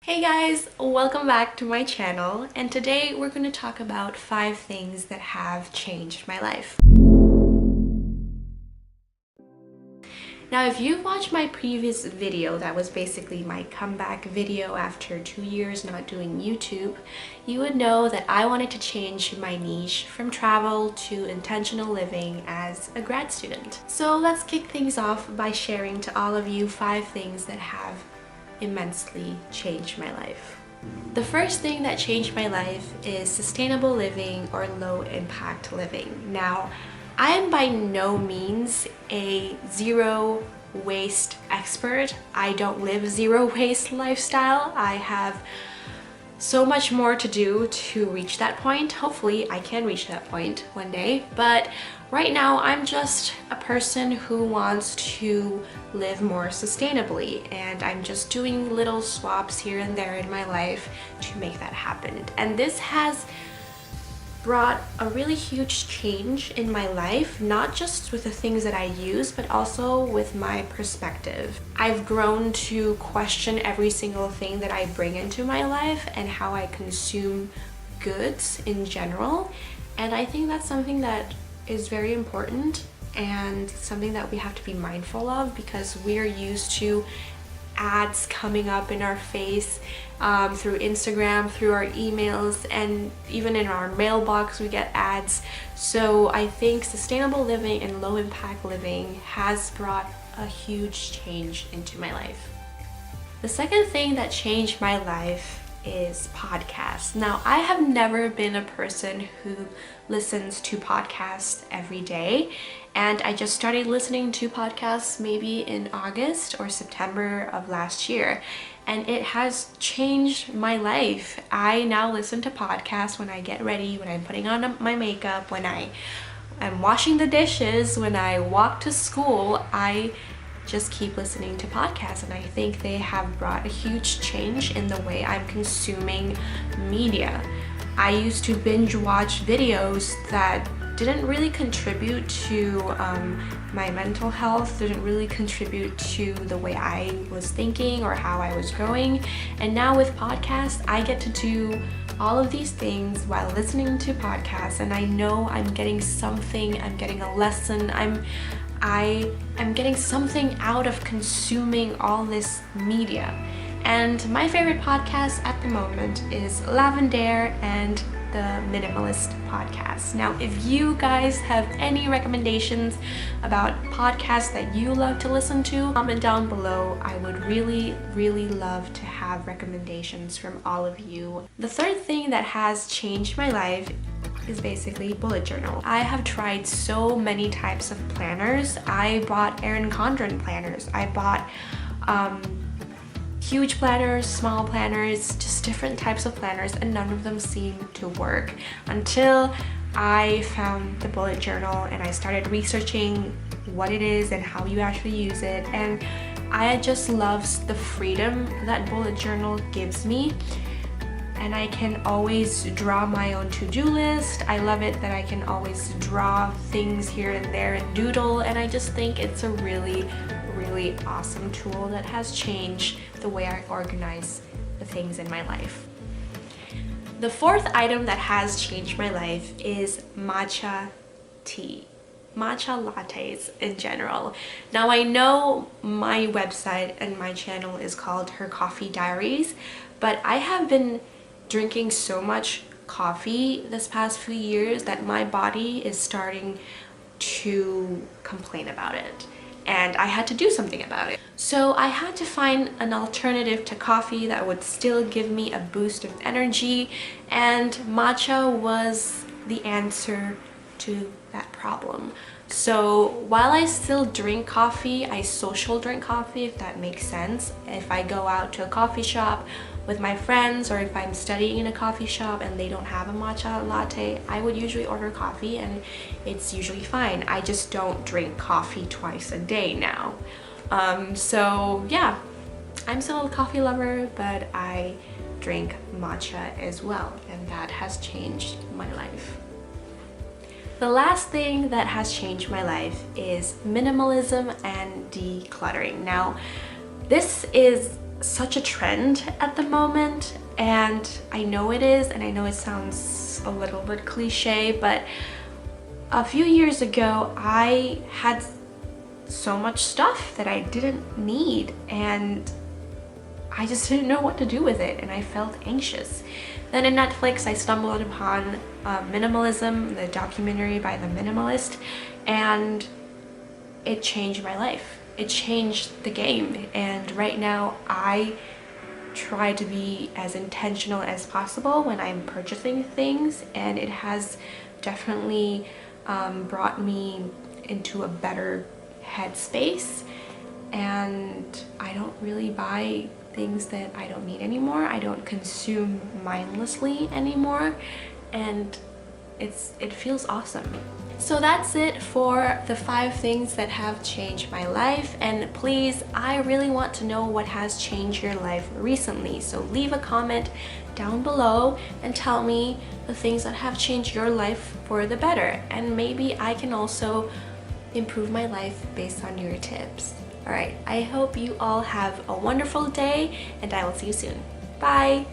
Hey guys, welcome back to my channel, and today we're going to talk about 5 things that have changed my life. Now, if you've watched my previous video, that was basically my comeback video after 2 years not doing YouTube, you would know that I wanted to change my niche from travel to intentional living as a grad student. So let's kick things off by sharing to all of you 5 things that have immensely changed my life. The first thing that changed my life is sustainable living or low impact living. Now, I am by no means a zero waste expert. I don't live a zero waste lifestyle. I have so much more to do to reach that point. Hopefully I can reach that point one day, but right now I'm just a person who wants to live more sustainably, and I'm just doing little swaps here and there in my life to make that happen. And this has brought a really huge change in my life, not just with the things that I use, but also with my perspective. I've grown to question every single thing that I bring into my life and how I consume goods in general. And I think that's something that is very important and something that we have to be mindful of, because we're used to ads coming up in our face through Instagram, through our emails, and even in our mailbox we get ads. So I think sustainable living and low impact living has brought a huge change into my life. The second thing that changed my life is podcasts. Now, I have never been a person who listens to podcasts every day, and I just started listening to podcasts maybe in August or September of last year, and it has changed my life. I now listen to podcasts when I get ready, when I'm putting on my makeup, when I'm washing the dishes, when I walk to school. I just keep listening to podcasts, and I think they have brought a huge change in the way I'm consuming media. I used to binge watch videos that didn't really contribute to my mental health, didn't really contribute to the way I was thinking or how I was growing. And now with podcasts, I get to do all of these things while listening to podcasts, and I know I'm getting something, I'm getting a lesson, I'm getting something out of consuming all this media. And my favorite podcast at the moment is Lavender and the Minimalist podcast. Now, if you guys have any recommendations about podcasts that you love to listen to, comment down below. I would really love to have recommendations from all of you. The third thing that has changed my life is basically bullet journal. I have tried so many types of planners. I bought Erin Condren planners. I bought huge planners, small planners, just different types of planners, and none of them seemed to work until I found the bullet journal and I started researching what it is and how you actually use it. And I just love the freedom that bullet journal gives me. And I can always draw my own to-do list. I love it that I can always draw things here and there and doodle, and I just think it's a really awesome tool that has changed the way I organize the things in my life. The fourth item that has changed my life is matcha tea. Matcha lattes in general. Now, I know my website and my channel is called Her Coffee Diaries, but I have been drinking so much coffee this past few years that my body is starting to complain about it, and I had to do something about it. So I had to find an alternative to coffee that would still give me a boost of energy, and matcha was the answer to that problem. So while I still drink coffee, I social drink coffee, if that makes sense. If I go out to a coffee shop with my friends, or if I'm studying in a coffee shop and they don't have a matcha latte, I would usually order coffee and it's usually fine. I just don't drink coffee twice a day now. So yeah, I'm still a coffee lover, but I drink matcha as well, and that has changed my life. The last thing that has changed my life is minimalism and decluttering. Now, this is such a trend at the moment, and I know it is, and I know it sounds a little bit cliche, but a few years ago I had so much stuff that I didn't need, and I just didn't know what to do with it, and I felt anxious. Then in Netflix I stumbled upon Minimalism, the documentary by the minimalist, and it changed my life. It changed the game, and right now I try to be as intentional as possible when I'm purchasing things, and it has definitely brought me into a better headspace, and I don't really buy things that I don't need anymore. I don't consume mindlessly anymore, and it feels awesome. So that's it for the 5 things that have changed my life, and please, I really want to know what has changed your life recently. So leave a comment down below and tell me the things that have changed your life for the better, and maybe I can also improve my life based on your tips. Alright, I hope you all have a wonderful day, and I will see you soon. Bye!